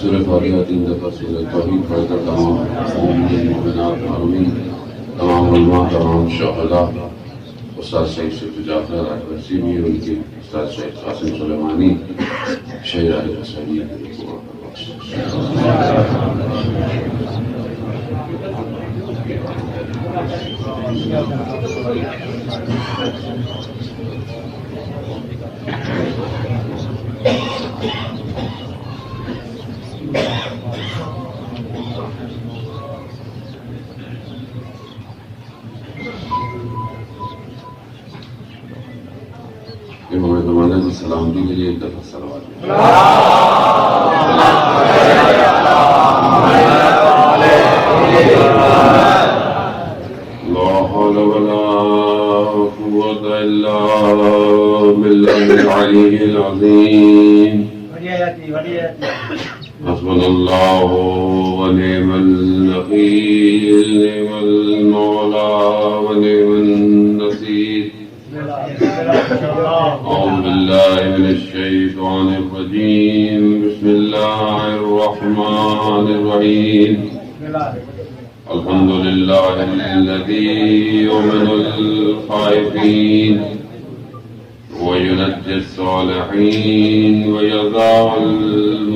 سورہ فاتحہ 3 دفعہ سورہ توحید پڑھ کر تمام مومنات معلومین تمام علماء تمام شہداء استاد شہید شیخ جعفر رسیمی اور ان کے استاد شہید قاسم سلیمانی شہید علی حسینی امام زمانہ کی سلامتی کے لیے ایک دفعہ صلوات لا حول ولا قوة إلا بالله العلي العظيم حسبنا الله ونعم الوكيل نعم المولى ونعم النصير أعوذ بالله من الشيطان الرجيم بسم الله الرحمن الرحيم الحمد لله الذي يؤمن الخائفين وينجي الصالحين ويضع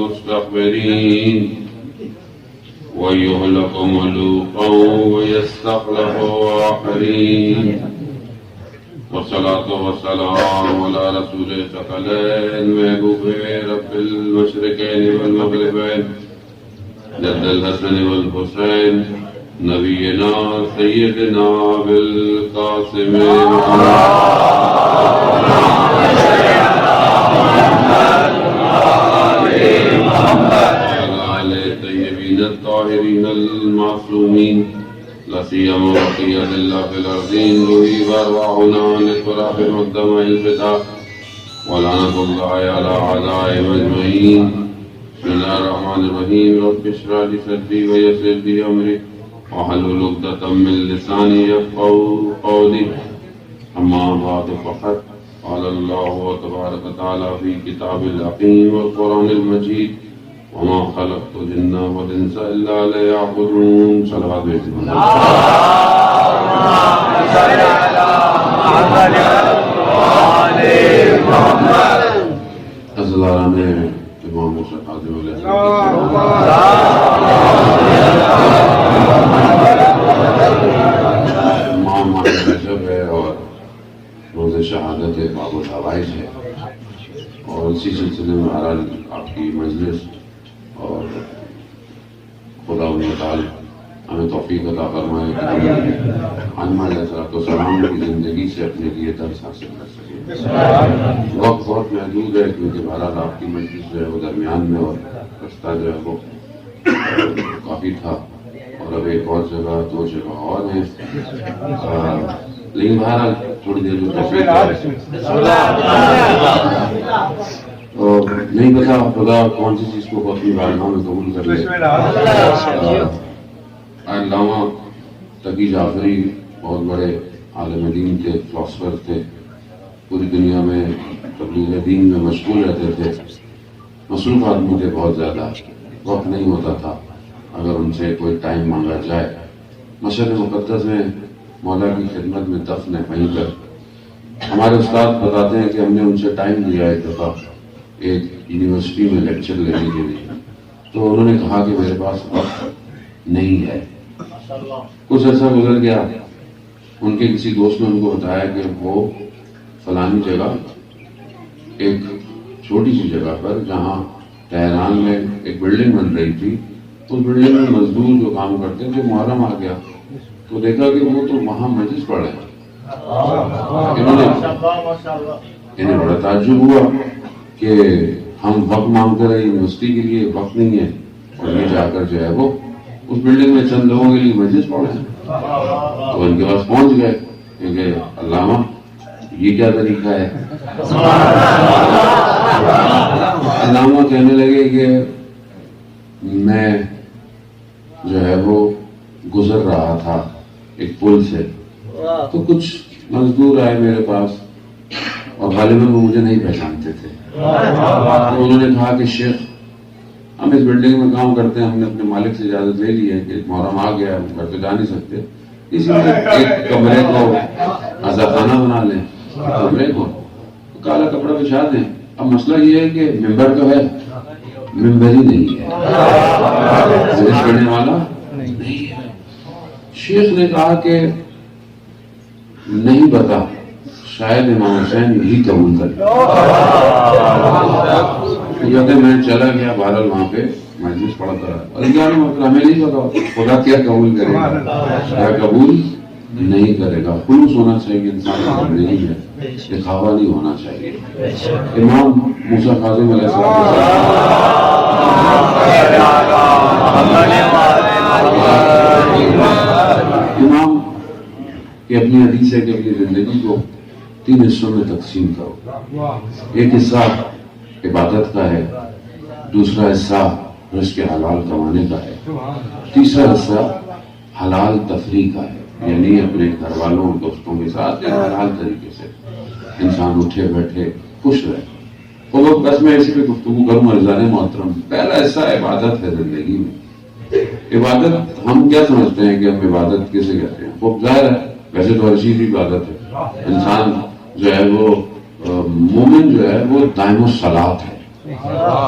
المستكبرين ويهلك ملوكا ويستخلف آخرين والصلاة والسلام على رسول الثقلين محبوب رب المشرقين والمغربين جد الحسن والحسين نبينا سيدنا بالقاسم وعلى الطيبين الطاهرين المعصومين لا سيما بقية الله في الأرضين روحي وأرواحنا للتراب والدماء الفداء ولعنة الله على أعدائهم أجمعين بسم الله الرحمن الرحيم رب اشرح لي صدري ويسر لي أمري واحلل عقدة من لساني يفقهوا قولي أما بعد فقد قال الله تبارك وتعالى في كتاب الحكيم والقرآن المجيد وما خلقت الجن والانس الا ليعبدون صلوات ازلاران امام موسیٰ قاضم علیہ امام ماہر رجب ہے اور روز شہادت باب الحوائج ہے اور اسی سلسلے میں بہرحال آپ کی مجلس اور خدا تعالی ہمیں توفیق عطا فرمائے کہ ہم علامہ علیہ السلام کی زندگی سے اپنے لیے درس حاصل کر سکیں۔ وقت بہت محدود ہے کیونکہ بہرحال آپ کی مجلس جو ہے وہ درمیان میں اور رستہ جو ہے وہ کافی تھا اور اب ایک اور جگہ 2 جگہ اور ہیں لیکن بہرحال تھوڑی دیر میں توفیق نہیں پتا خدا کون سی چیز کو اپنی بارگاہ میں قبول کر لے۔ علامہ تقی جعفری بہت بڑے عالم دین تھے، فلاسفر تھے، پوری دنیا میں تبلیغ دین میں مشغول رہتے تھے، مصروف آدمی تھے بہت زیادہ، وقت نہیں ہوتا تھا اگر ان سے کوئی ٹائم مانگا جائے۔ مشرق مقدس میں مولا کی خدمت میں دفن ہے وہیں پر۔ ہمارے استاد بتاتے ہیں کہ ہم نے ان سے ٹائم لیا ایک دفعہ ایک یونیورسٹی میں لیکچر لینے کے لیے، تو انہوں نے کہا کہ میرے پاس وقت نہیں ہے۔ کچھ عرصہ گزر گیا، ان کے کسی دوست نے ان کو بتایا کہ وہ فلانی جگہ ایک چھوٹی سی جگہ پر جہاں تہران میں ایک بلڈنگ بن رہی تھی، اس بلڈنگ میں مزدور جو کام کرتے تھے، محرم آ گیا تو دیکھا کہ وہ تو وہاں مجلس پڑھ رہے ہیں۔ انہیں بڑا تعجب ہوا کہ ہم وقت مانگتے رہے یونیورسٹی کے لیے، وقت نہیں ہے، اور یہ جا کر جو ہے وہ اس بلڈنگ میں چند لوگوں کے لیے مجلس پڑھ رہے ہیں۔ تو ان کے پاس پہنچ گئے کہ علامہ یہ کیا طریقہ ہے؟ علامہ کہنے لگے کہ میں جو ہے وہ گزر رہا تھا ایک پل سے، تو کچھ مزدور آئے میرے پاس اور غالباً وہ مجھے نہیں پہچانتے تھے، تو انہوں نے کہا کہ شیخ ہم اس بلڈنگ میں کام کرتے ہیں، ہم نے اپنے مالک سے اجازت لے لی ہے کہ محرم آ گیا، ہم گھر تو جا نہیں سکتے، اسی لیے ایک کمرے کو عزاخانہ بنا لیں، کمرے کو کالا کپڑا بچھا دیں۔ اب مسئلہ یہ ہے کہ ممبر تو ہے، ممبر ہی نہیں ہے، پڑھنے والا نہیں ہے۔ شیخ نے کہا کہ نہیں پتا، شاید امام حسین یہی قبول کرے۔ کہتے میں چلا گیا، بہرحال وہاں پہ مجلس پڑھتا رہا، اور ہمیں نہیں پتا خدا کیا قبول کرے گا، کیا قبول نہیں کرے گا۔ خلوص ہونا چاہیے انسان کا، نہیں ہے دکھاوا نہیں ہونا چاہیے۔ امام موسیٰ کاظم علیہ السلام امام کہ اپنی حدیث ہے کہ اپنی زندگی کو 3 حصوں میں تقسیم کرو۔ ایک حصہ عبادت کا ہے، دوسرا حصہ رزق حلال کمانے کا ہے، تیسرا حصہ حلال تفریح کا ہے، یعنی اپنے گھر والوں دوستوں کے ساتھ حلال طریقے سے انسان اٹھے بیٹھے خوش رہے۔ تو بس میں اسی پہ گفتگو کروں عزیزان محترم۔ پہلا حصہ عبادت ہے زندگی میں۔ عبادت ہم کیا سمجھتے ہیں کہ ہم عبادت کیسے کہتے ہیں؟ وہ ظاہر ہے ویسے تو ہر چیز کی عبادت ہے۔ انسان جو ہے وہ مومن جو ہے وہ دائم الصلاۃ ہے،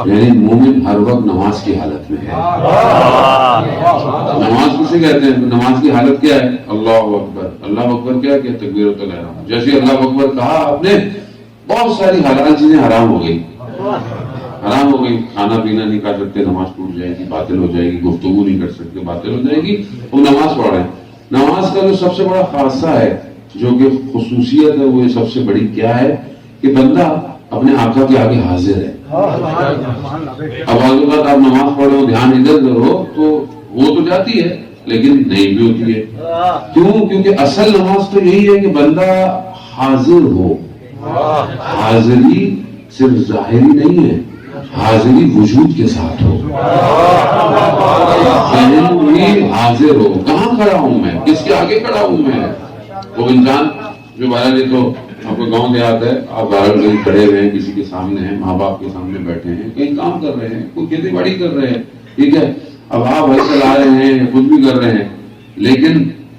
یعنی مومن ہر وقت نماز کی حالت میں ہے۔ نماز کسے کہتے ہیں؟ نماز کی حالت کیا ہے؟ اللہ اکبر۔ اللہ اکبر کیا کہ تکبیرۃ الاحرام۔ جیسے اللہ اکبر کہا آپ نے، بہت ساری حلال چیزیں حرام ہو گئی، حرام ہو گئی۔ کھانا پینا نہیں کر سکتے، نماز ٹوٹ جائے گی، باطل ہو جائے گی۔ گفتگو نہیں کر سکتے، باطل ہو جائے گی۔ وہ نماز پڑھ رہے ہیں۔ نماز کا جو سب سے بڑا خاصہ ہے، جو کہ خصوصیت ہے، وہ سب سے بڑی کیا ہے کہ بندہ اپنے آقا کے آگے حاضر ہے۔ اب بعض اوقات آپ نماز پڑھو، دھیان ادھر ادھر ہو تو وہ تو جاتی ہے لیکن نہیں بھی ہوتی ہے۔ کیوں؟ کیونکہ اصل نماز تو یہی ہے کہ بندہ حاضر ہو۔ حاضری صرف ظاہری نہیں ہے، حاضری وجود کے ساتھ ہو، ذہن بھی حاضر ہو۔ کہاں کھڑا ہوں میں، کس کے آگے کھڑا ہوں میں؟ وہ انسان جو باہر تو آپ کو گاؤں دیہات ہے، آپ باہر کہیں کھڑے ہوئے ہیں، کسی کے سامنے ہیں، ماں باپ کے سامنے بیٹھے ہیں، کہیں کام کر رہے ہیں، کوئی کھیتی باڑی کر رہے ہیں، ٹھیک ہے، اب آپ ہل چلا رہے ہیں، کچھ بھی کر رہے ہیں، لیکن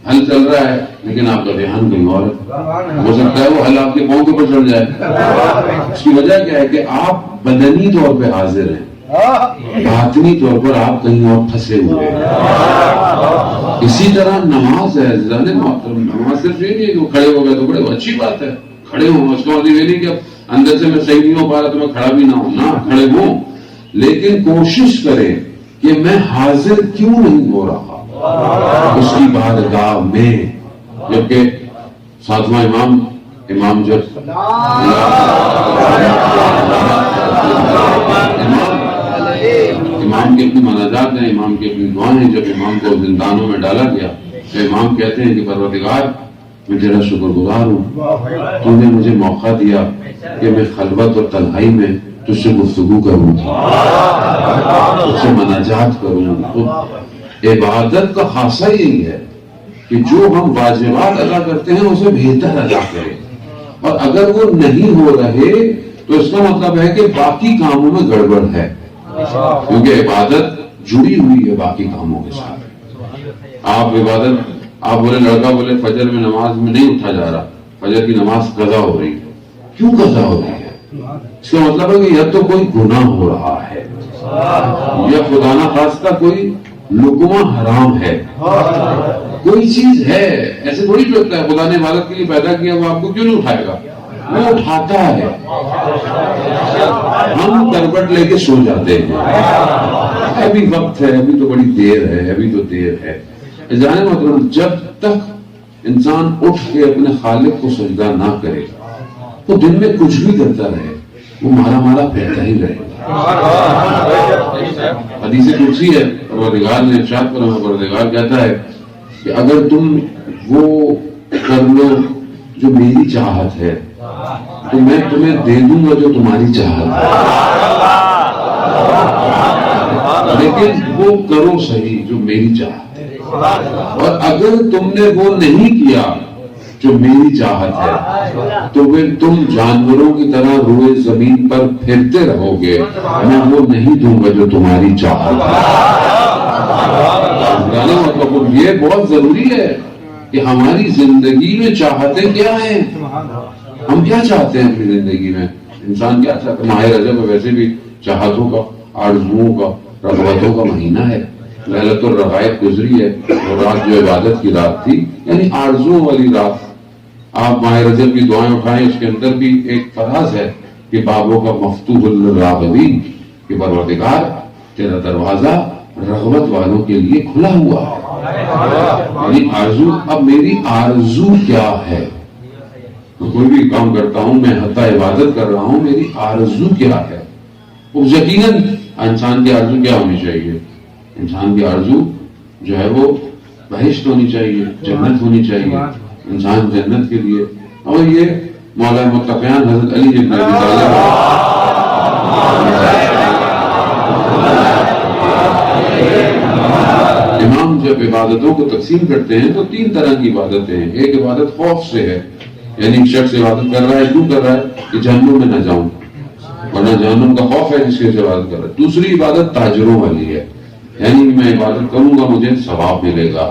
ہل چل رہا ہے لیکن آپ کا دھیان کہیں اور ہے۔ ہو سکتا ہے وہ ہل آپ کے پاؤں کے اوپر چڑھ جائے۔ اس کی وجہ کیا ہے کہ آپ بدنی طور پہ حاضر ہیں، باطنی طور پر آپ کہیں اور پھنسے ہوئے ہیں۔ اسی طرح نماز ہے، نماز صرف یہ نہیں کہ وہ کھڑے ہو گئے تو بڑے اچھی بات ہے، کھڑے ہوں، اس کا مطلب یہ نہیں کہ اندر سے میں صحیح نہیں ہو پا رہا تو میں کھڑا بھی نہ ہوں، نہ کھڑے ہوں، لیکن کوشش کریں کہ میں حاضر کیوں نہیں ہو رہا اس کی بارگاہ میں۔ جبکہ ساتواں امام جب امام کی اپنی مناجات ہیں، امام کی اپنی دعائیں ہیں۔ جب امام کو زندانوں میں ڈالا گیا تو امام کہتے ہیں کہ پروردگار میں تیرا شکر گزار ہوں، تو نے مجھے موقع دیا کہ میں خلوت اور تنہائی میں تجھ سے گفتگو کروں، تجھ سے مناجات کروں۔ تو عبادت کا خاصہ یہی ہے کہ جو ہم واجبات ادا کرتے ہیں اسے بہتر ادا کریں، اور اگر وہ نہیں ہو رہے تو اس کا مطلب ہے کہ باقی کاموں میں گڑبڑ ہے، کیونکہ عبادت جڑی ہوئی ہے باقی کاموں کے ساتھ۔ آپ عبادت، آپ بولے لڑکا بولے فجر میں نماز میں نہیں اٹھا جا رہا، فجر کی نماز قضا ہو رہی ہے، کیوں قضا ہو رہی ہے؟ اس کا مطلب ہے کہ یا تو کوئی گناہ ہو رہا ہے یا خدا نہ خواستہ کوئی لقمہ حرام ہے، کوئی چیز ہے۔ ایسے تھوڑی چلتا ہے خدا نے عبادت کے لیے پیدا کیا، وہ آپ کو کیوں نہیں اٹھائے گا؟ وہ اٹھاتا ہے، ہم کروٹ لے کے سو جاتے ہیں، ابھی وقت ہے، ابھی تو بڑی دیر ہے، ابھی تو دیر ہے۔ جانے مطلب جب تک انسان اٹھ کے اپنے خالق کو سجدہ نہ کرے تو دن میں کچھ بھی کرتا رہے وہ مارا مارا پھرتا ہی رہے گا۔ حدیث قدسی ہے، پروردگار نے ارشاد فرمایا، پروردگار کہتا ہے کہ اگر تم وہ کر لو جو میری چاہت ہے تو میں تمہیں دے دوں گا جو تمہاری چاہت ہے، لیکن وہ کرو صحیح جو میری چاہت ہے، اور اگر تم نے وہ نہیں کیا جو میری چاہت ہے تو پھر تم جانوروں کی طرح روئے زمین پر پھرتے رہو گے، میں وہ نہیں دوں گا جو تمہاری چاہت ہے۔ مطلب یہ بہت ضروری ہے کہ ہماری زندگی میں چاہتیں کیا ہیں، ہم کیا چاہتے ہیں اپنی زندگی میں، انسان کیا چاہتا ہے۔ ماہ رجب ویسے بھی چاہتوں کا، آرزوؤں کا، رغبتوں کا مہینہ ہے۔ لیلۃ الرغائب گزری ہے، اور رات جو عبادت کی رات تھی، یعنی آرزوؤں والی رات۔ آپ ماہ رجب کی دعائیں اٹھائیں، اس کے اندر بھی ایک فراز ہے کہ بابوں کا مفتوح للراغبین، کہ پروردگار تیرا دروازہ رغبت والوں کے لیے کھلا ہوا ہے۔ یعنی آرزو، اب میری آرزو کیا ہے، میں کوئی بھی کام کرتا ہوں، میں حتی عبادت کر رہا ہوں، میری آرزو کیا ہے؟ یقیناً انسان کی آرزو کیا ہونی چاہیے؟ انسان کی آرزو جو ہے وہ بہشت ہونی چاہیے، جنت ہونی چاہیے، انسان جنت کے لیے۔ اور یہ مولا متقیان حضرت علی ابن ابی طالب امام جب عبادتوں کو تقسیم کرتے ہیں تو 3 طرح کی عبادتیں ہیں۔ ایک عبادت خوف سے ہے، یعنی شخص عبادت کر رہا ہے، کیوں کر رہا ہے کہ جہنم میں نہ جاؤں، ورنہ جہنم کا خوف ہے جس کی عبادت کر رہا ہے۔ دوسری عبادت تاجروں والی ہے، یعنی میں عبادت کروں گا مجھے ثواب ملے گا،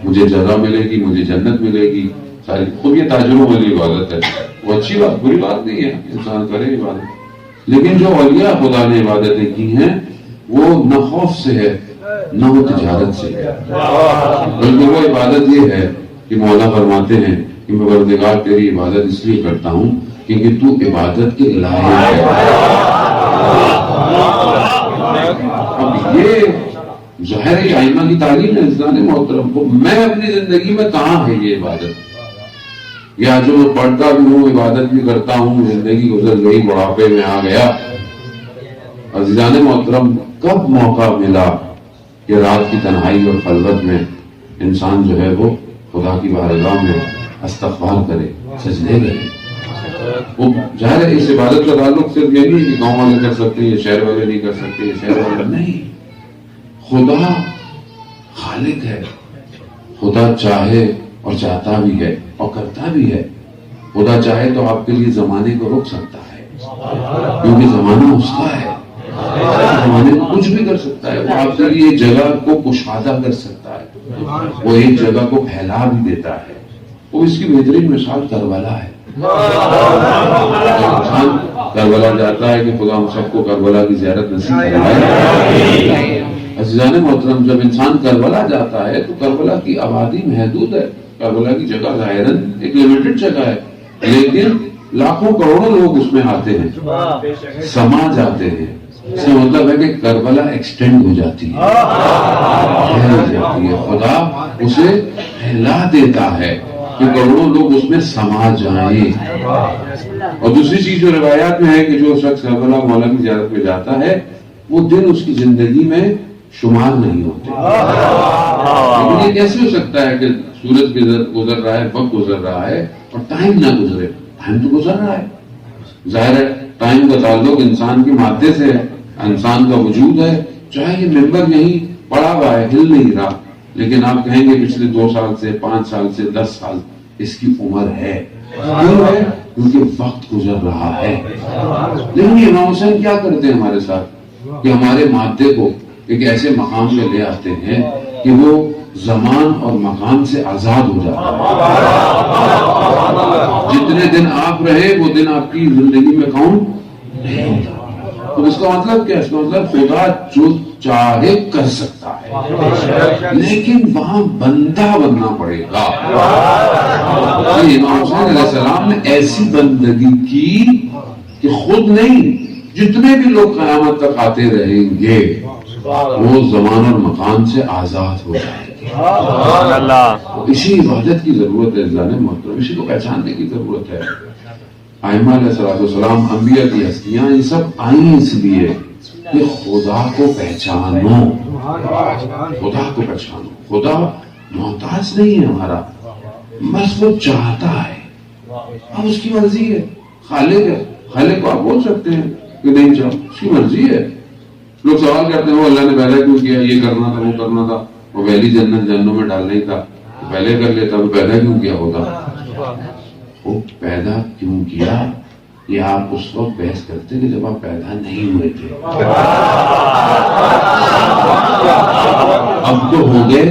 مجھے جزا ملے گی، مجھے جنت ملے گی، ساری خود یہ تاجروں والی عبادت ہے۔ وہ اچھی بات، بری بات نہیں ہے، انسان کرے عبادت، لیکن جو اولیاء خدا نے عبادتیں کی ہیں وہ نہ خوف سے ہے نہ وہ تجارت سے ہے، بلکہ وہ عبادت یہ ہے کہ مولا فرماتے ہیں کہ میں پروردگار تیری عبادت اس لیے کرتا ہوں کیونکہ تو عبادت کے لائق ہے۔ اب یہ ظاہر ہے ائمہ کی تعلیم ہے اسلام محترم کو، میں اپنی زندگی میں کہاں ہے یہ عبادت؟ یا جو میں پڑھتا بھی ہوں، عبادت بھی کرتا ہوں، زندگی گزر گئی، بڑھاپے میں آ گیا، عزیزان محترم کب موقع ملا کہ رات کی تنہائی اور خلوت میں انسان جو ہے وہ خدا کی بارگاہ میں استغفار کرے، سجدے کرے؟ وہ ظاہر ہے اس عبادت کا تعلق صرف یہ نہیں کہ گاؤں والے کر سکتے، یہ شہر والے نہیں کر سکتے، یہ شہر والے نہیں۔ خدا خالق ہے، خدا چاہے اور چاہتا بھی ہے اور کرتا بھی ہے۔ خدا چاہے تو آپ کے لیے زمانے کو روک سکتا ہے، کیونکہ زمانہ اس کا ہے، زمانے کو کچھ بھی کر سکتا ہے۔ وہ آپ کے لیے جگہ کو کشادہ کر سکتا ہے، وہ ایک جگہ کو پھیلا بھی دیتا ہے۔ وہ اس کی بہترین مثال کربلا ہے۔ انسان کربلا جاتا ہے کہ خدا ہم سب کو کربلا کی زیارت نصیب فرمائے۔ عزیزان محترم جب انسان کربلا جاتا ہے تو کربلا کی آبادی محدود ہے، کربلا کی جگہ ظاہراً ایک لمیٹڈ جگہ ہے، لیکن لاکھوں کروڑوں لوگ اس میں آتے ہیں، سما جاتے ہیں۔ اس کا مطلب ہے کہ کربلا ایکسٹینڈ ہو جاتی ہے، پھیل جاتی ہے، خدا اسے پھیلا دیتا ہے کہ کروڑوں لوگ اس میں سما جائیں۔ اور دوسری چیز جو روایات میں ہے کہ جو شخص کربلا مولا کی زیارت میں جاتا ہے وہ دن اس کی زندگی میں شمار نہیں ہوتے۔ لیکن یہ کیسے ہو سکتا ہے کہ سورج گزر رہا ہے، وقت گزر رہا ہے اور ٹائم نہ گزرے؟ ٹائم تو گزر رہا ہے، ظاہر ہے ٹائم کا تعلق انسان کی مادے سے ہے، انسان کا وجود ہے، چاہے یہ ممبر یہیں پڑا ہوا ہے، ہل نہیں رہا، لیکن آپ کہیں گے پچھلے 2 سال سے، 5 سال سے، 10 سال اس کی عمر ہے، کیوں ہے؟ کیونکہ وقت گزر رہا ہے۔ لیکن یہ امام حسین کیا کرتے ہیں ہمارے ساتھ کہ ہمارے مادے کو ایک ایسے مقام میں لے آتے ہیں کہ وہ زمان اور مکان سے آزاد ہو جاتا ہے۔ جتنے دن آپ رہے وہ دن آپ کی زندگی میں کون نہیں ہوتا۔ تو اس کا مطلب کیا؟ اس کا مطلب خدا جو چاہے کر سکتا ہے، لیکن وہاں بندہ بننا پڑے گا۔ امام حسین علیہ السلام نے ایسی بندگی کی کہ خود نہیں، جتنے بھی لوگ قیامت تک آتے رہیں گے وہ زمان اور مکان سے آزاد ہو جائیں گے۔ اسی عبادت کی ضرورت ہے اللہ نے محترم، اسی کو پہچاننے کی ضرورت ہے۔ ائمہ علیہ السلام، انبیاء کی ہستیاں، یہ سب آئیں اس لیے کہ خدا کو پہچانو، خدا کو پہچانو۔ خدا محتاج نہیں ہے ہمارا، بس وہ چاہتا ہے، اب اس کی مرضی ہے۔ خالق ہے، خالق کو آپ بول سکتے ہیں کہ نہیں چاہو، اس کی مرضی ہے۔ لوگ سوال کرتے ہیں وہ اللہ نے پیدا کیوں کیا، یہ کرنا تھا وہ کرنا تھا، وہ پہلی جنت جہنم میں ڈالنا ہی تھا، پہلے کر لیتا، وہ پیدا کیوں کیا ہوتا؟ وہ پیدا کیوں کیا یہ آپ اس وقت بحث کرتے کہ جب آپ پیدا نہیں ہوئے تھے، اب تو ہو گئے،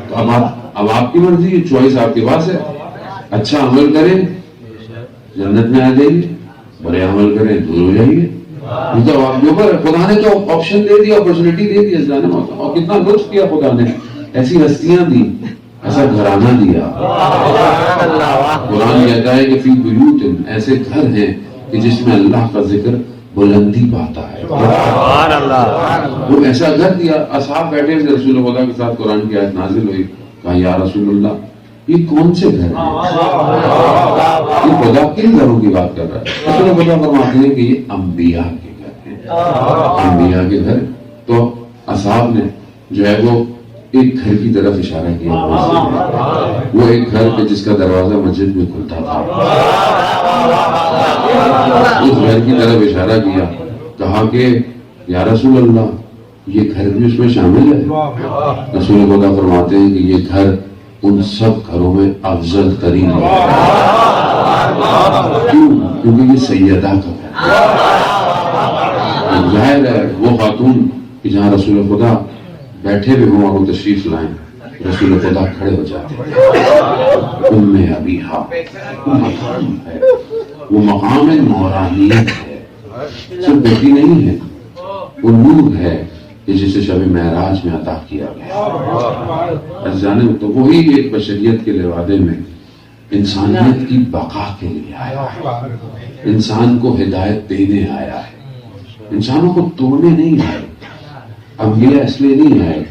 تو اب آپ کی مرضی ہے، چوائس آپ کے پاس ہے۔ اچھا عمل کریں جنت میں آ جائیے، برے عمل کریں دور ہو جائیے، تو آپ کے اوپر خدا نے تو آپشن دے دیا، اپرچونٹی دے دی اللہ نے، اور کتنا لطف کیا خدا نے، ایسی ہستیاں دی، ایسا گھرانہ دیا۔ قرآن کہتا ہے کہ فی بیوت، ایسے گھر ہیں کہ جس میں اللہ کا ذکر بلندی پاتا ہے۔ وہ ایسا گھر دیا، اصحاب بیٹھے تھے رسول خدا کے ساتھ، قرآن کی آیت نازل ہوئی، کہا یا رسول اللہ یہ کون سے گھر ہیں؟ یہ خدا کن گھروں کی بات کر رہا ہے؟ رسول خدا فرماتے ہیں کہ یہ انبیاء کے گھر ہیں، انبیاء کے گھر۔ تو اصحاب نے جو ہے وہ ایک گھر کی طرف اشارہ کیا، وہ ایک گھر پہ جس کا دروازہ مسجد میں کھلتا تھا، اس گھر کی طرف اشارہ کیا، کہا کہ یا رسول اللہ یہ گھر بھی اس میں شامل ہے؟ رسول خدا فرماتے ہیں کہ یہ گھر ان سب گھروں میں افضل ترین ہے۔ کیوں؟ کیونکہ یہ سیدہ کا گھر، ظاہر ہے وہ خاتون کہ جہاں رسول خدا بیٹھے ہوئے ہوں اور وہ تشریف لائیں، رسول خدا کھڑے ہو جاتے ہیں۔ ام ابیہا وہ مقام ہے، وہ مقام نورانیت ہے، صرف بیٹی نہیں ہے، وہ نور ہے کہ جسے شب معراج میں عطا کیا گیا۔ جانے تو وہی ایک بشریت کے لوادے میں انسانیت کی بقا کے لیے آیا ہے، انسان کو ہدایت دینے آیا ہے، انسانوں کو توڑنے نہیں آئے۔ انبیاء اس لیے نہیں آئے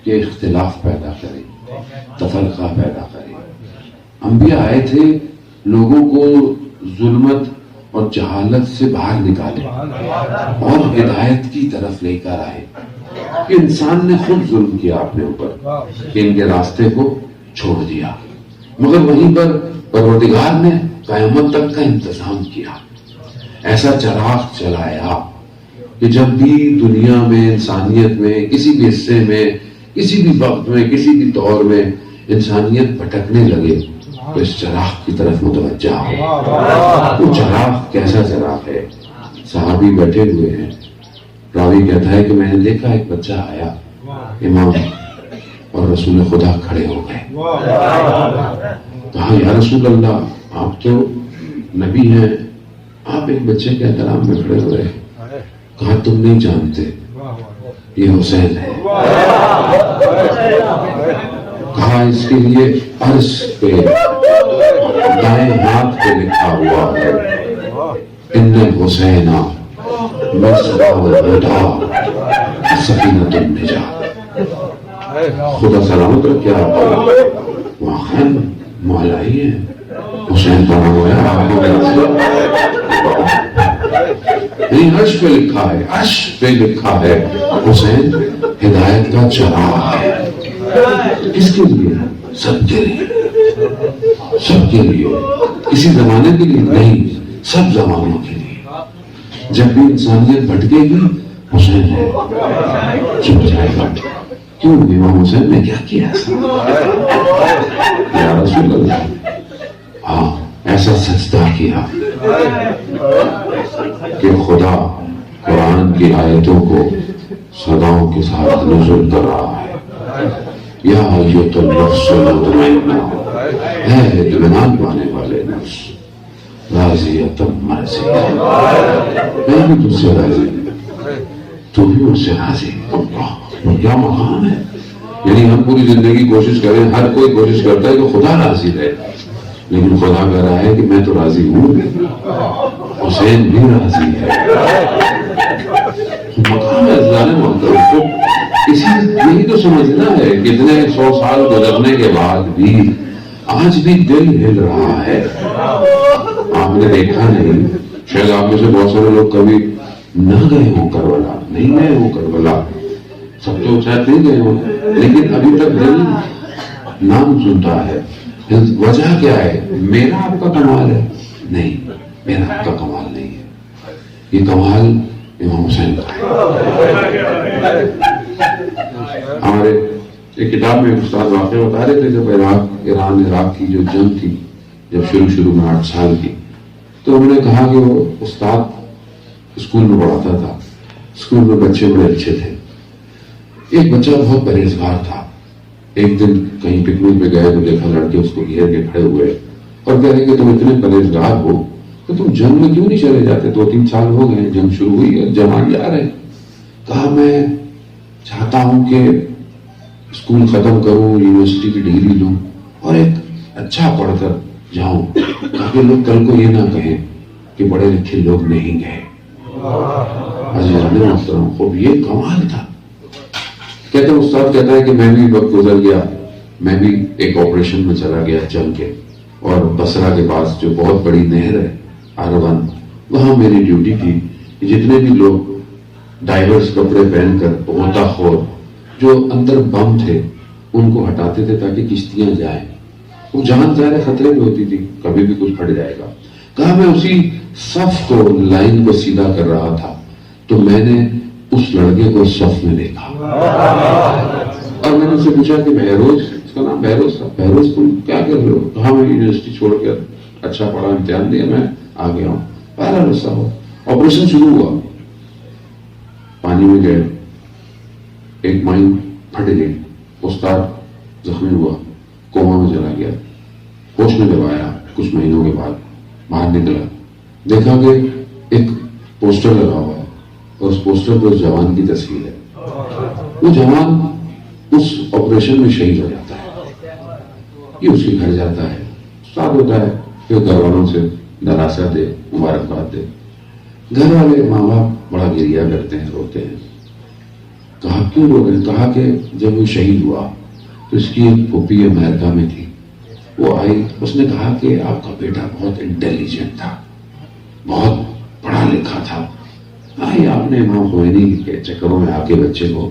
کہ اختلاف پیدا کرے، تفرقہ پیدا کرے، انبیاء آئے تھے لوگوں کو ظلمت اور جہالت سے باہر نکالے اور ہدایت کی طرف لے کر آئے۔ کہ انسان نے خود ظلم کیا اپنے اوپر کہ ان کے راستے کو چھوڑ دیا، مگر وہیں پر پروردگار نے قیامت تک کا انتظام کیا، ایسا چراغ چلایا کہ جب بھی دنیا میں، انسانیت میں، کسی بھی حصے میں، کسی بھی وقت میں، کسی بھی دور میں انسانیت بھٹکنے لگے تو اس چراغ کی طرف متوجہ ہو۔ وہ چراغ کیسا چراغ ہے؟ صحابی بیٹھے ہوئے ہیں، راوی کہتا ہے کہ میں نے دیکھا ایک بچہ آیا، امام اور رسول خدا کھڑے ہو گئے، کہا یا رسول اللہ آپ تو نبی ہیں، آپ ایک بچے کے احترام میں کھڑے ہوئے۔ کہا تم نہیں جانتے یہ حسین ہے۔ کہا اس کے لیے عرش پہ دائیں ہاتھ پہ لکھا ہوا ہے ان الحسین مصطفیٰ الہدیٰ سفینۃ النجات۔ خدا سلامت رکھے آپ کو، واقعا مولائی ہے حسین کا نام ہے آپ کو، عرش پہ لکھا ہے، عرش پہ لکھا ہے حسین ہدایت کا چراغ ہے۔ کس کے لیے؟ سب کے لیے، سب کے لیے، کسی زمانے کے لیے نہیں، سب زمانوں کے لیے۔ جب بھی انسانیت بھٹکے گی حسین ہے، چھپ جائے گا۔ کیوں؟ امام حسین نے کیا کیا یا رسول اللہ؟ ہاں ایسا سجدہ کیا کہ خدا قرآن کی آیتوں کو صداؤں کے ساتھ نزول کر رہا ہے۔ یا ایتھا النفس المطمئنہ، اے اطمینان پانے والے نفس، راضیۃ مرضیہ، میں بھی تجھ سے راضی ہوں، تو بھی مجھ سے راضی. اللہ کیا مقام ہے. یعنی ہم پوری زندگی کوشش کریں, ہر کوئی کوشش کرتا ہے کہ خدا راضی رہے, لیکن خدا کہہ رہا ہے کہ میں تو راضی ہوں, حسین بھی راضی ہے. مقام ہے ظالم محترم کو یہی تو سمجھنا ہے. کتنے 100 سال گزرنے کے بعد بھی آج بھی دل ہل رہا ہے. آپ نے دیکھا نہیں, شاید آپ میں سے بہت سارے لوگ کبھی نہ گئے ہوں کربلا, نہیں گئے ہوں کربلا, سب تو شاید نہیں گئے ہوں, لیکن ابھی تک دل نام سنتا ہے. وجہ کیا ہے؟ میرا آپ کا کمال ہے؟ نہیں, میرا آپ کا کمال نہیں ہے. یہ کمال امام حسین کا ہے. ہمارے ایک کتاب میں استاد واقعہ بتا رہے تھے, جب ایران عراق کی جو جنگ تھی, جب شروع میں 8 سال کی, تو انہوں نے کہا کہ وہ استاد اسکول میں پڑھاتا تھا, اسکول میں بچے بڑے اچھے تھے. ایک بچہ بہت پرہیزگار تھا. ایک دن کہیں پکنک پہ گئے تو دیکھا لڑکے اس کو گھیر کے کھڑے ہوئے اور کہہ رہے کہ تم اتنے پرہیزگار ہو تو تم جنگ میں کیوں نہیں چلے جاتے؟ 2-3 سال ہو گئے, جنگ شروع ہوئی ہے, جوان جا رہے. کہا میں چاہتا ہوں کہ اسکول ختم کروں, یونیورسٹی کی ڈگری لوں اور ایک اچھا پڑھ کر جاؤں, تاکہ لوگ کل کو یہ نہ کہیں کہ پڑھے لکھے لوگ نہیں گئے. عزیزان محترم, خوب یہ کمال تھا. کہتے ہیں استاد کہتا ہے کہ میں بھی وقت گزر گیا, میں بھی ایک آپریشن میں چلا گیا جنگ کے, اور بصرہ کے پاس جو بہت بڑی نہر ہے آروان, وہاں میری ڈیوٹی تھی کہ جتنے بھی لوگ ڈائیورس کپڑے پہن کر غوطہ خور جو اندر بم تھے ان کو ہٹاتے تھے تاکہ کشتیاں جائیں. وہ جان ظاہر خطرے میں ہوتی تھی, کبھی بھی کچھ پھٹ جائے گا. کہا میں اسی صف کو, لائن کو سیدھا کر رہا تھا تو میں نے اس لڑکے کو صف میں دیکھا اور میں نے اس سے پوچھا کہ بہروز, اس کا نام بہروز تھا, بہروز تم کیا کر رہے ہو؟ کہا میں یونیورسٹی چھوڑ کر اچھا پڑھا, امتحان دیا, میں آ گیا ہوں. پہلا رسہ ہو, آپریشن شروع ہوا, پانی میں گئے, ایک مائن پھٹ گئی, استاد زخمی ہوا, کوما میں چلا گیا. ہوش میں جب آیا کچھ مہینوں کے بعد باہر نکلا, دیکھا کہ ایک پوسٹر لگا ہوا ہے اور اس پوسٹر پر اس جوان کی تصویر ہے. وہ جوان اس آپریشن میں شہید ہو جاتا ہے. یہ اس کے گھر جاتا ہے, استاد ہوتا ہے, پھر گھر والوں سے دلاسا دے, مبارکباد دے. گھر والے ماں باپ بڑا گریا کرتے ہیں, روتے ہیں. کہا کیوں رو رہے؟ کہا کہ جب وہ شہید ہوا تو اس کی ایک پھوپھی امریکہ میں تھی, وہ آئی, اس نے کہا کہ آپ کا بیٹا بہت انٹیلیجنٹ تھا, بہت پڑھا لکھا تھا, آئی آپ نے امام خمینی کے چکروں میں آ کے بچے کو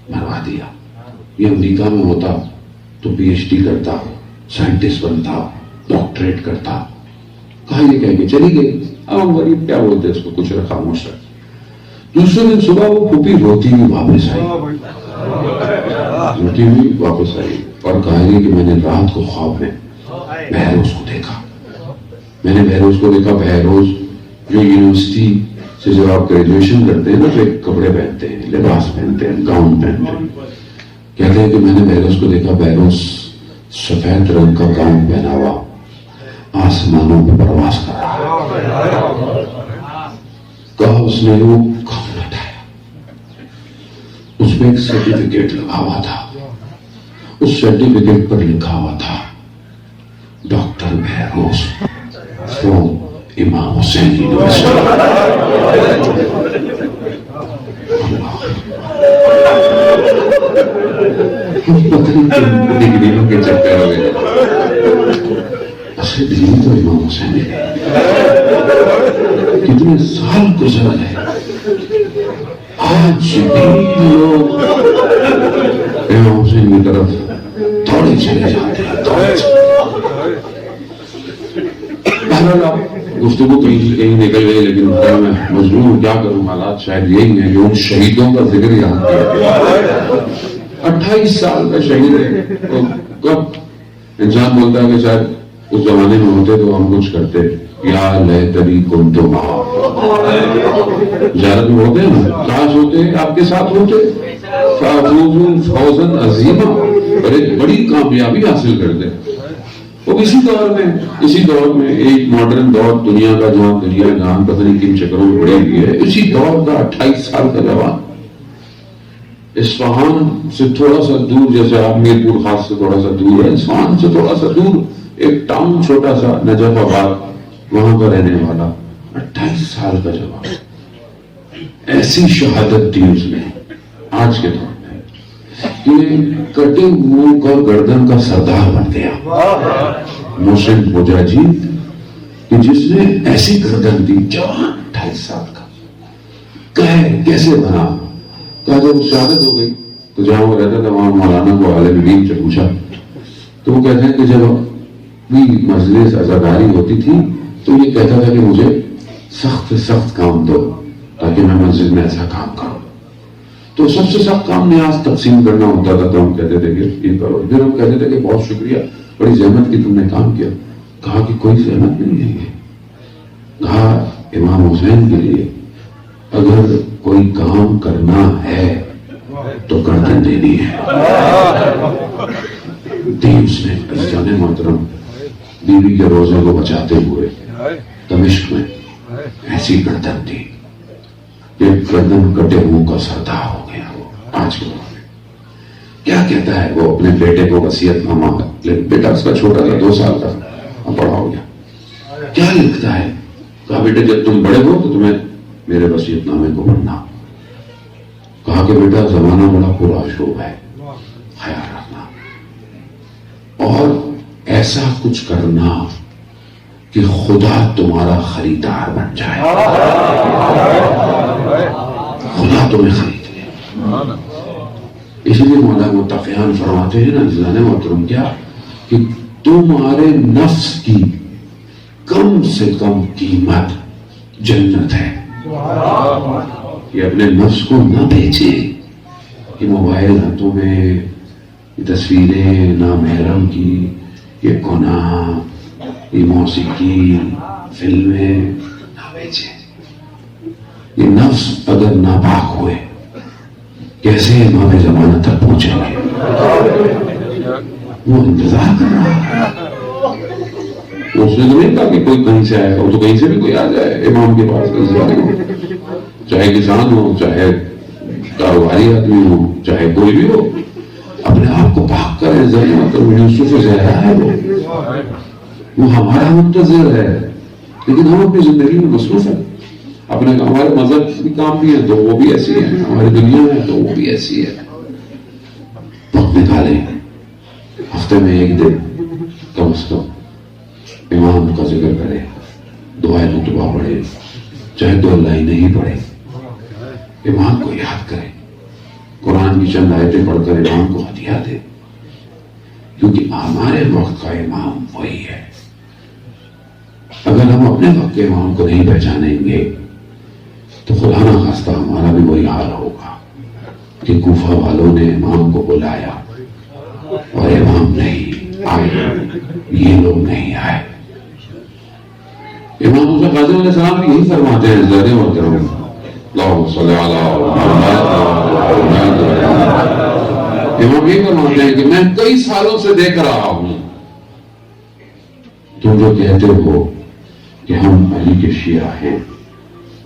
مروا دیا. یہ امریکہ میں ہوتا تو PhD کرتا, سائنٹسٹ بنتا, ڈاکٹریٹ کرتا. کہا یہ کہہ کے چلی گئی. اب ہم غریب کیا بولتے اس کو, کچھ رکھا خاموش رکھ. دوسرے دن صبح وہ پھوپھی روتی ہوئی واپس آئی, روتی ہوئی واپس آئی اور کہا کہ میں نے رات کو خواب میں بہروز کو دیکھا. میں نے بہروز کو دیکھا, بہروز جو یونیورسٹی سے جب آپ گریجویشن کرتے ہیں نا تو ایک کپڑے پہنتے ہیں, لباس پہنتے ہیں, گاؤن پہنتے ہیں. کہتے ہیں کہ میں نے بہروز کو دیکھا, بہروز سفید رنگ کا گاؤن پہنا ہوا آسمانوں میں پرواز کر رہا. کہا اس نے وہ گاؤن ہٹایا, اس میں ایک سرٹیفکیٹ لگا ہوا تھا, اس سرٹیفکیٹ پر لکھا ہوا تھا ڈاکٹر بہروز فرام امام حسین یونیورسٹی. ڈگریوں کے چکر ہو گئے, اصل ڈگری تو امام حسین نے کتنے سال گزر گئے, آج بھی لوگ امام حسین کی طرف دوڑے چلے جاتے ہیں. گفتگو کہیں نکل گئی, لیکن میں مجبور کیا کروں, حالات شاید یہی ہیں کہ ان شہیدوں کا ذکر یہاں کیا. 28 سال کا شہید ہے, تو کب انسان بولتا ہے کہ شاید اس زمانے میں ہوتے تو ہم کچھ کرتے, یا لیتنی کنت معہم, زیارت میں ہوتے ہیں نا, کاش ہوتے آپ کے ساتھ ہوتے, فافوز فوزا عظیما, بڑی کامیابی حاصل کرتے. وہ اسی دور میں ایک ماڈرن دور دنیا کا, جہاں دنیا جہاں پتہ نہیں کن چکروں میں پڑی ہوئی ہے, اسی دور کا 28 سال کا جوان اصفہان سے تھوڑا سا دور، جیسے آپ میرپور خاص سے تھوڑا سا دور ہے، اصفہان سے تھوڑا سا دور ایک ٹاؤن چھوٹا سا نجف آباد، وہاں کا رہنے والا 28 سال کا جوان، ایسی شہادت دی اس نے آج کے دور میں کہ کٹے منہ کا گردن کا سردار بن گیا محسن مجاہد، کہ جس نے ایسی گردن دی، جوان 28 سال کا، کہے کیسے بنا؟ کہا جب شہادت ہو گئی تو جہاں وہ رہتا تھا وہاں مولانا کو عالم دین سے پوچھا تو وہ کہتے ہیں کہ جب بھی مجلس عزاداری ہوتی تھی تو یہ کہتا تھا کہ مجھے سخت سے سخت کام دو تاکہ میں مسجد میں ایسا کام کروں، تو سب سے سخت کام نیاز تقسیم کرنا ہوتا تھا، تو ہم کہتے تھے کہ یہ کرو، پھر ہم کہتے تھے کہ بہت شکریہ، بڑی زحمت کی تم نے کام کیا۔ کہا کہ کوئی زحمت نہیں ہے، کہا امام حسین کے لیے اگر کوئی کام کرنا ہے تو گردن دینی ہے، دی اس نے عزیزان محترم بیوی کے روزے کو بچاتے ہوئے دمشق میں ایسی گردن دی کہ گردن کٹے منہ کا سردار ہو گیا وہ آج کے دور میں۔ کیا کہتا ہے وہ اپنے بیٹے کو وصیت نامہ، لیکن بیٹا اس کا چھوٹا تھا، 2 سال کا، اب بڑا ہو گیا، کیا لکھتا ہے؟ کہا بیٹے جب تم بڑے ہو تو تمہیں میرے وصیت نامے کو پڑھنا۔ کہا کہ بیٹا زمانہ بڑا پرآشوب ہے، خیال رکھنا اور ایسا کچھ کرنا کہ خدا تمہارا خریدار بن جائے، خدا تمہیں خرید لے۔ اسی لیے مولا متقیان فرماتے ہیں نا عزیزان محترم کیا کہ تمہارے نفس کی کم سے کم قیمت جنت ہے۔ یہ اپنے نفس کو نہ بیچے کہ موبائل ہاتھوں میں، یہ تصویریں نامحرم کی، یہ گناہ، یہ موسیقی، فلمیں نہ بیچے۔ یہ نفس اگر ناپاک ہوئے کیسے امام زمانہ تک پہنچیں گے؟ وہ انتظار کر رہا ہے، اس نے تو نہیں کہا کہ کوئی کہیں سے آئے، وہ تو کہیں سے بھی کوئی آ جائے امام کے پاس، چاہے کسان ہو، چاہے کاروباری آدمی ہو، چاہے کوئی بھی ہو، اپنے آپ کو پاک کرے۔ تو یوسف زہرا ہے وہ ہمارا منتظر ہے، لیکن ہم اپنی زندگی میں مصروف ہیں، اپنے ہمارے مذہب کی کام بھی ہے تو وہ بھی ایسی ہے، ہماری دنیا ہے تو وہ بھی ایسی ہے۔ وقت نکالیں، ہفتے میں 1 دن کم از کم امام کا ذکر کرے، دعائیں مطلبہ پڑھے، چاہے 2 لائنیں ہی پڑھے، امام کو یاد کرے، قرآن کی چند آیتیں پڑھ کر امام کو ہدیہ دے، کیونکہ ہمارے وقت کا امام وہی ہے۔ اگر ہم اپنے وقت کے امام کو نہیں پہچانیں گے تو خدا نہ خواستہ ہمارا بھی وہی حال ہوگا کہ کوفہ والوں نے امام کو بلایا اور امام نہیں آئے، یہ لوگ نہیں آئے۔ امام موسیٰ کاظم علیہ السلام بھی یہی فرماتے ہیں عزیزان محترم، اللہم صلی علی محمد۔ امام یہی فرماتے ہیں کہ میں کئی سالوں سے دیکھ رہا ہوں تم جو کہتے ہو کہ ہم علی کے شیعہ ہیں،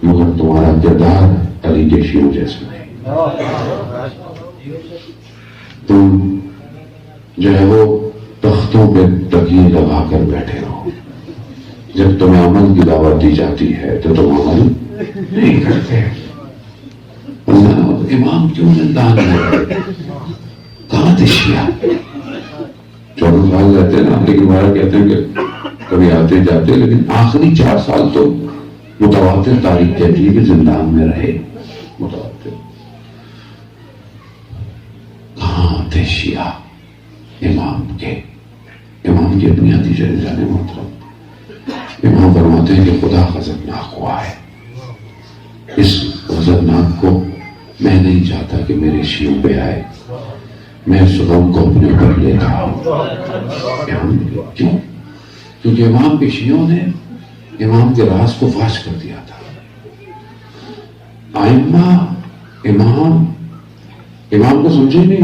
مگر تمہارا کردار علی کے شیعوں جیسا نہیں۔ تم جو ہے وہ تختوں پہ تکیے لگا کر بیٹھے رہو، جب تمہیں عمل کی دعوت دی جاتی ہے تو تم عمل نہیں کرتے۔ امام کیوں زندان ہے؟ کہاں تھے شیعہ؟ 14 سال رہتے ہیں نا، لیکن ہمارا کہتے ہیں کہ کبھی آتے جاتے، لیکن آخری 4 سال تو متواتر تاریخ کہتی ہے کہ زندان میں رہے، متواتر۔ کہاں تھے شیعہ امام کی اپنی حدیث ہے جانے محترم۔ امام فرماتے ہیں کہ خدا غضبناک ہوا ہے، اس غضبناک کو میں نہیں چاہتا کہ میرے شیعوں پہ آئے، میں اس غم کو اپنے اوپر لیتا ہوں۔ کیوں؟ کیونکہ امام کے شیعوں نے امام کے راز کو فاش کر دیا تھا۔ آئمہ امام کو سمجھے نہیں،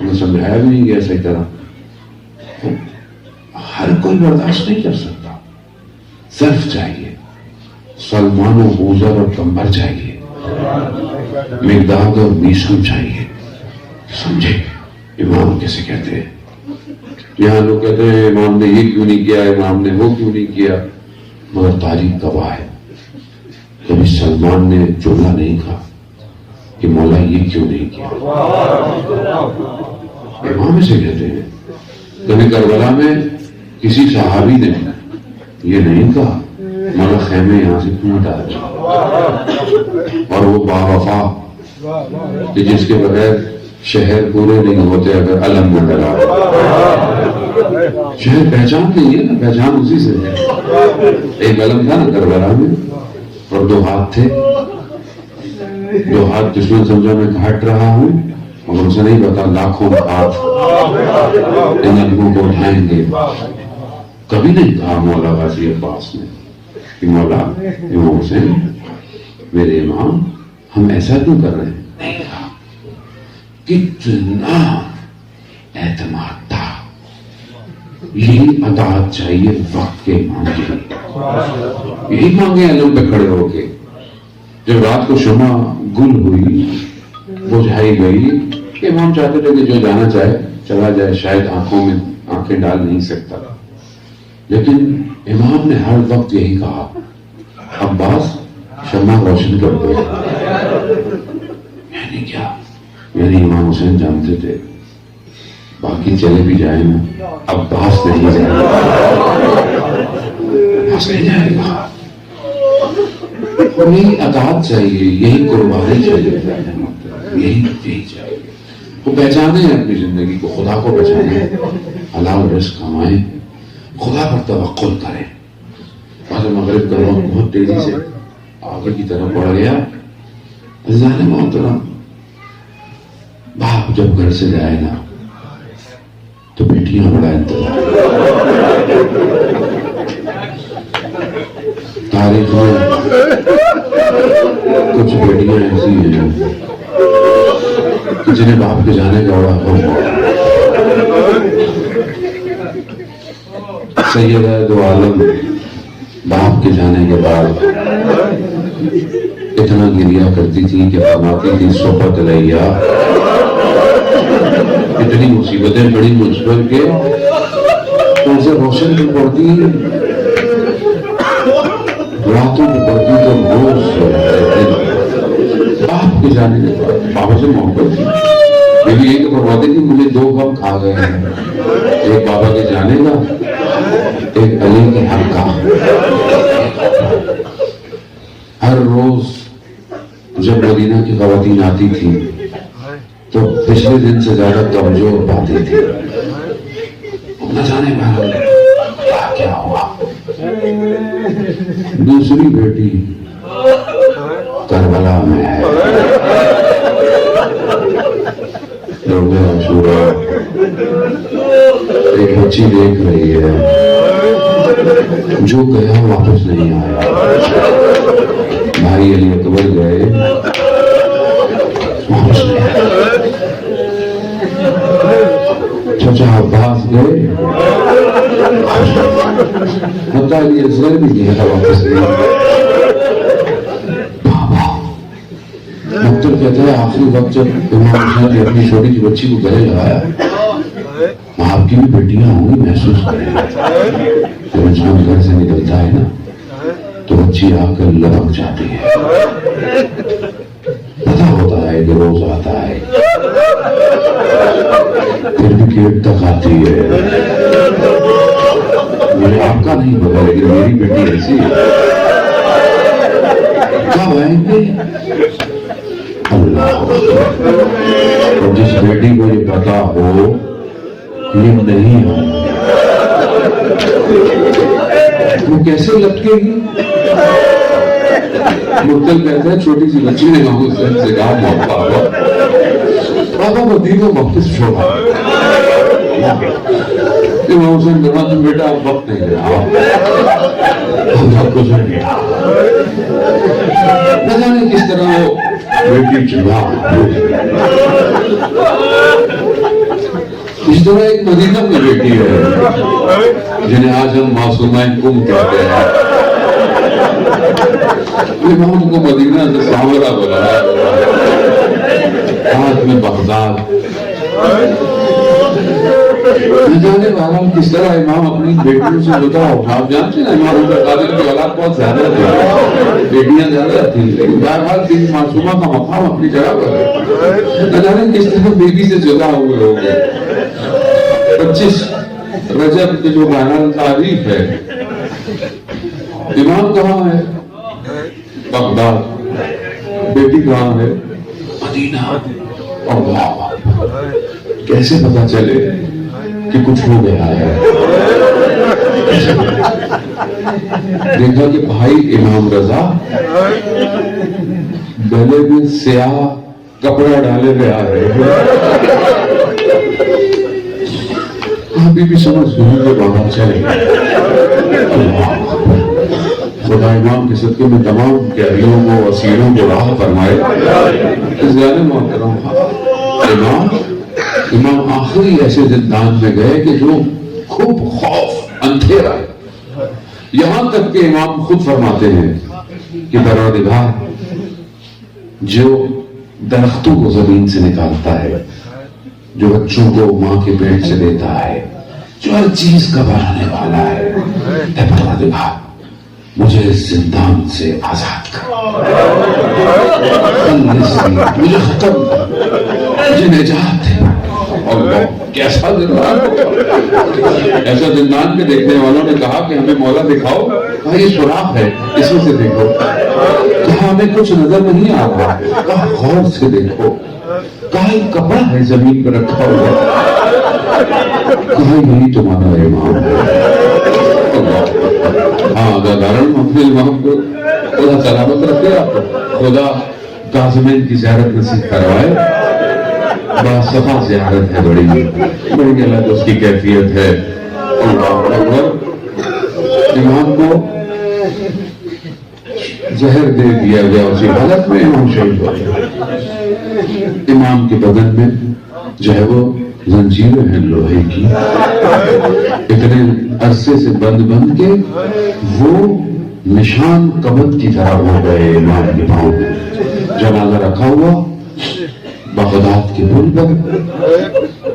ہمیں سمجھایا بھی نہیں گیا صحیح طرح۔ ہر کوئی برداشت نہیں کر سکتا، صرف چاہیے، سلمان و بوزر اور کمبر چاہیے، مقداد اور میسم چاہیے، سمجھے امام کیسے کہتے ہیں. یہاں لوگ کہتے ہیں امام نے یہ کیوں نہیں کیا, امام نے وہ کیوں نہیں کیا, مگر تاریخ گواہ ہے کبھی سلمان نے چولہا نہیں کہا کہ مولا یہ کیوں نہیں کیا. امام اسے کہتے ہیں. کبھی کربلا میں کسی صحابی نے یہ نہیں کہا مولا خیمے یہاں سے کیوں ہٹا دیا, اور وہ باوفا کہ جس کے بغیر شہر پورے نہیں ہوتے اگر علم نہ ڈلا. شہر پہچان نہیں ہے نا, پہچان اسی سے ہے. ایک علم تھا نا کربلا میں, اور 2 ہاتھ تھے. 2 ہاتھ دشمن سمجھا میں کاٹ رہا ہوں, مگر اسے نہیں پتا لاکھوں ہاتھ ان علموں کو اٹھائیں گے. کبھی نہیں کہا مولا غازی عباس نے کہ مولا امام حسین میرے امام ہم ایسا کیوں کر رہے ہیں. نہیں کہا. کتنا اعتماد تھا. یہی اطاعت چاہیے وقت کے امام کی. یہی مانگے علم پہ کھڑے ہو کے. جب رات کو شمع گل ہوئی بجھائی گئی, امام چاہتے تھے کہ جو جانا چاہے چلا جائے, شاید آنکھوں میں آنکھیں ڈال نہیں سکتا, لیکن امام نے ہر وقت یہی کہا عباس شمع روشن کر دو. یعنی کیا, یعنی امام حسین جانتے تھے باقی چلے بھی جائیں نا عباس نہیں جائے گا, عباس نہیں جائے گا. یہی اطاعت چاہیے, یہی قربانی چاہیے, یہی چاہیے. وہ پہچانے اپنی زندگی کو, خدا کو پہچانے, حلال رزق کمائیں, خدا پر توکل کریں. بعد مغرب کا وقت بہت تیزی سے آگے کی طرف بڑھ گیا. عزیزان محترم, باپ جب گھر سے جائے نا تو بیٹیاں بڑا انتظار. تاریخ میں کچھ بیٹیاں ایسی ہیں کہ جنہیں باپ کے جانے کا بڑا غم ہوا. سیدہ دو عالم باپ کے جانے کے بعد اتنا گریا کرتی تھی کہ فرماتی تھی صحبت علیہ, اتنی مصیبتیں بڑی مجھ پر کے ان سے روشن بھی پڑتی, راتوں میں پڑتی تو روز باپ کے جانے کے بعد. بابا سے محبت تھی, لیکن یہ تو فرماتی تھی مجھے 2 غم کھا گئے ہیں, ایک بابا کے جانے کا, ایک علی کے حق کا. ہر روز جب مدینہ کی خواتین آتی تھی تو پچھلے دن سے زیادہ کمزور پاتی تھی. نہ جانے کیا ہوا. دوسری بیٹی کربلا میں ہے, روزہ عاشورا, ایک بچی دیکھ رہی ہے, جو گیا واپس نہیں آیا. بھائی علی اکبر گئے, واپس نہیں آیا. چچا عباس گئے, مطلع علی اصغر بھی گیا واپس نہیں آیا. مکتب کہتا ہے آخری وقت جب امام حسین نے اپنی چھوٹی سی بچی کو گلے لگایا, آپ کی بھی بیٹیاں ہوں گی, محسوس کریں. جب انسان گھر سے نکلتا ہے نا تو بچی آ کر لبک جاتی ہے, پتا ہوتا ہے کہ روز آتا ہے, پھر بھی گیٹ تک آتی ہے. مجھے آپ کا نہیں پتا, لیکن میری بیٹی ایسی ہے. کب آئیں گے اللہ. اور جس بیٹی کو یہ پتا ہو یہ نہیں ہے, وہ کیسے لٹکے گی. مرتل کہتا ہے چھوٹی سی بچی نے امام حسین سے کہا بابا کو دین و واپس چھوڑا. امام حسین کہا تم بیٹا اب وقت نہیں رہا, آپ کو سن گیا. نہ جانے کس طرح وہ بیٹی چلا. اس طرح ایک مدینہ میں بیٹی ہے جنہیں آج ہم معصومین کم کہتے ہیں. امام کو مدینہ سے سامرا بلایا, آج میں بغداد نہ جانے والا کس طرح امام اپنی بیٹیوں سے جدا ہو. آپ جانتے ہیں نا امام عبد القادر کی اولاد بہت زیادہ تھی, بیٹیاں زیادہ تھیں, لیکن بہرحال تین معصومہ کا مقام اپنی جگہ پر ہے. نہ جانے کس طرح بیوی سے جدا ہوئے ہوں گے. 25 رجب کی جو بہرحال تاریخ ہے, امام کہاں ہے؟ بغداد. بیٹی کہاں ہے؟ مدینہ. اللہ, کیسے پتا چلے کہ کچھ ہو گیا ہے؟ دیکھا کہ بھائی امام رضا گلے میں سیاہ کپڑا ڈالے گیا ہے. ابھی بھی سمجھ نہیں کہ باہر چلے. خدا امام کے صدقے میں تمام قیدیوں کو, اسیروں کو راہ فرمائے. زیادہ محترم امام آخری ایسے زندان میں گئے کہ جو خوب خوف اندھیرا ہے. یہاں تک کہ امام خود فرماتے ہیں کہ پروردگار جو درختوں کو زمین سے نکالتا ہے, جو بچوں کو ماں کے پیٹ سے دیتا ہے, جو ہر چیز کا بنانے والا ہے, اے پروردگار مجھے اس زندان سے آزاد کر, مجھے ختم کر, مجھے نجات ہے. اللہ, کیسا زندان ہوگا. ایسا زندان کے دیکھنے والوں نے کہا کہ ہمیں مولا دکھاؤ. کہا یہ سوراخ ہے, اس میں سے دیکھو. کہا ہمیں کچھ نظر نہیں آ رہا. کہا غور سے دیکھو. کہا ایک کپڑا ہے زمین پر رکھا ہوا. کہا یہی تمہارا امام ہے. ہاں دارن محفل امام کو خدا سلامت رکھے. آپ خدا کاظمین کی زیارت نصیب کروائے. باصفا زیارت ہے, بڑی بڑی الگ اس کی کیفیت ہے. اللہ اکبر. امام کو زہر دے دیا گیا, اسی حالت میں امام شہید ہو گیا. امام کے بدن میں جو ہے وہ زنجیریں ہیں لوہے کی, اتنے عرصے سے بند کے وہ نشان قبض کی طرح ہو گئے امام کے پاؤں میں. جنازہ رکھا ہوا بغداد کے پل پر,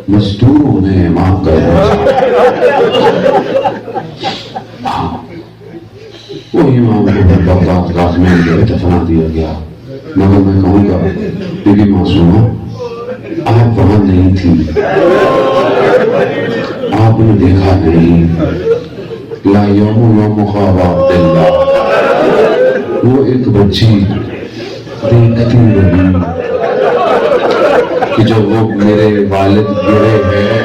مزدوروں نے امام کا وہ امام کو بغداد کاظمین میں دفنا دیا گیا. مگر میں کہوں گا بی بی معصومہ آپ وہاں نہیں تھی, آپ نے دیکھا نہیں. لا یوم خواب عبداللہ, وہ ایک بچی دیکھتی رہی کہ جب وہ میرے والد گرے ہیں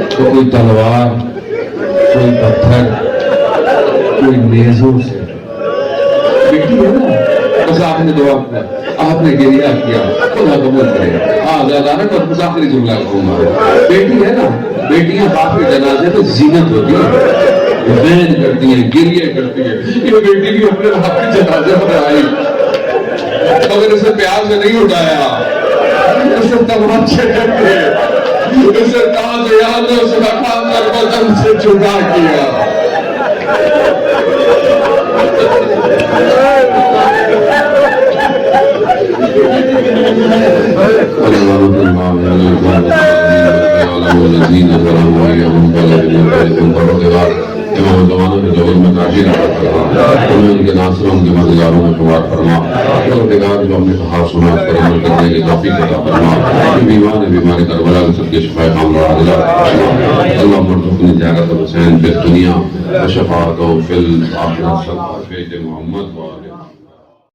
تو کوئی تلوار, کوئی پتھر, کوئی نیزوں سے. بیٹی ہے نا, بس آپ نے دعا کیا, آپ نے گریہ کیا, خدا قبول کرے. آزادانہ اور بس آخری جملہ کہوں گا, بیٹی ہے نا, بیٹیاں باپ کے جنازے میں زینت ہوتی ہیں, وین کرتی ہیں, گریہ کرتی ہیں. یہ بیٹی بھی اپنے باپ کے جنازے پر آئی, مگر اسے پیار سے نہیں اٹھایا, اسے تماشے کر کے, اسے تاج یاد اس رکھا کر بدن سے جدا کیا. امام زمانہ کے دور میں کافی رہا کرا, انہیں ان کے ناصروں کے مددگاروں میں شمار فرما. پروردگار جو ہم نے کہا سنا اس پر عمل کرنے کی توفیق عطا فرما. بیمار کربلا کے صدقے شفاء کاملہ عاجلہ اللہم ارزقنی زیارت الحسین فی الدنیا و شفاعتہ فی الآخرہ. صلی اللہ علیہ محمد و